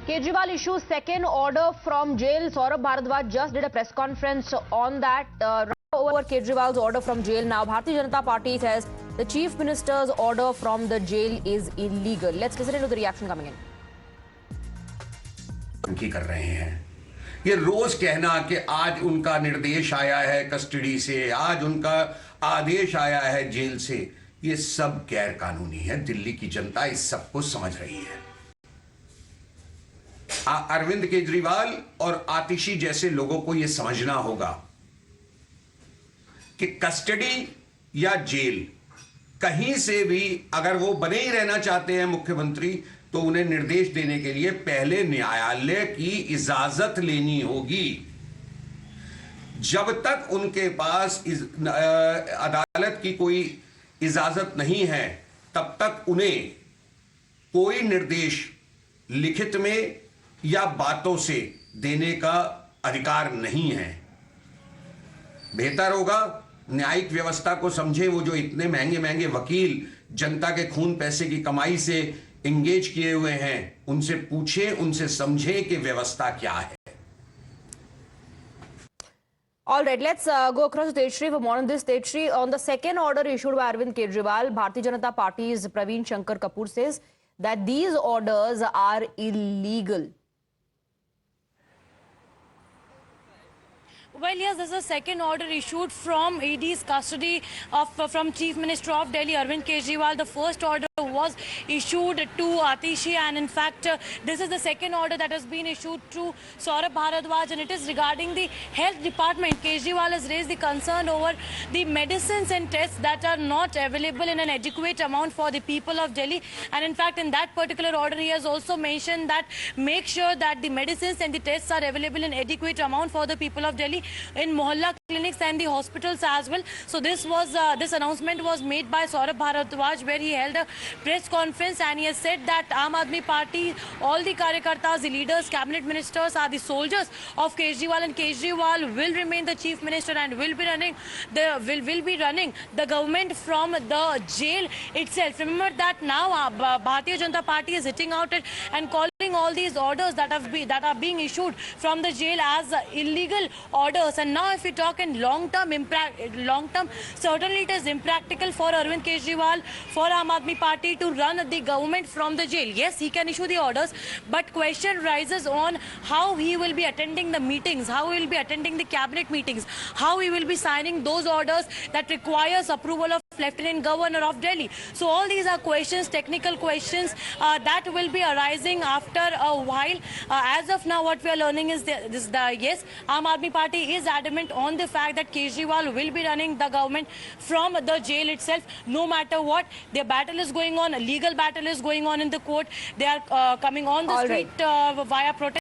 Kejriwal issues second order from jail. Saurabh Bharadwaj just did a press conference on that. Over Kejriwal's order from jail now. Bharatiya Janata Party says the Chief Minister's order from the jail is illegal. Let's listen to the reaction coming in. कर रहे हैं ये रोज कहना कि आज उनका निर्देश आया है कस्टडी से, आज उनका आदेश आया है जेल से, ये सब गैर कानूनी है। दिल्ली की जनता इस सब को समझ रही है। अरविंद केजरीवाल और आतिशी जैसे लोगों को यह समझना होगा कि कस्टडी या जेल कहीं से भी अगर वो बने ही रहना चाहते हैं मुख्यमंत्री, तो उन्हें निर्देश देने के लिए पहले न्यायालय की इजाजत लेनी होगी। जब तक उनके पास अदालत की कोई इजाजत नहीं है, तब तक उन्हें कोई निर्देश लिखित में या बातों से देने का अधिकार नहीं है। बेहतर होगा न्यायिक व्यवस्था को समझे। वो जो इतने महंगे महंगे वकील जनता के खून पैसे की कमाई से एंगेज किए हुए हैं, उनसे पूछें, उनसे समझें कि व्यवस्था क्या है। All right, let's go across to Tejshri for more on this. Tejshri, on the second order issued by Arvind Kejriwal, Bharatiya Janata Party's Praveen Shankar Kapoor says that these orders are illegal. Well, yes, this is a second order issued from ED's custody from Chief Minister of Delhi, Arvind Kejriwal. The first order was issued to Atishi, and in fact, this is the second order that has been issued to Saurabh Bharadwaj, and it is regarding the health department. Kejriwal has raised the concern over the medicines and tests that are not available in an adequate amount for the people of Delhi. And in fact, in that particular order, he has also mentioned that make sure that the medicines and the tests are available in adequate amount for the people of Delhi in mohalla clinics and the hospitals as well. So this announcement was made by Saurabh Bharadwaj, where he held a press conference, and he has said that Aam Aadmi Party, all the karyakartas, the leaders, cabinet ministers are the soldiers of Kejriwal, and Kejriwal will remain the chief minister and will be running the government from the jail itself. Remember that now Bharatiya Janata Party is hitting out it and calling all these orders that are being issued from the jail as illegal orders. And now if we talk in long term, certainly it is impractical for Arvind Kejriwal, for Aam Aadmi Party to run the government from the jail. Yes, he can issue the orders, but question rises on how he will be attending the meetings, how he will be attending the cabinet meetings, how he will be signing those orders that requires approval of Lieutenant Governor of Delhi. So all these are questions, technical questions that will be arising after a while. As of now, what we are learning is yes, Aam Aadmi Party is adamant on the fact that Kejriwal will be running the government from the jail itself, no matter what. Their battle is going on, a legal battle is going on in the court. They are coming on the street via protest.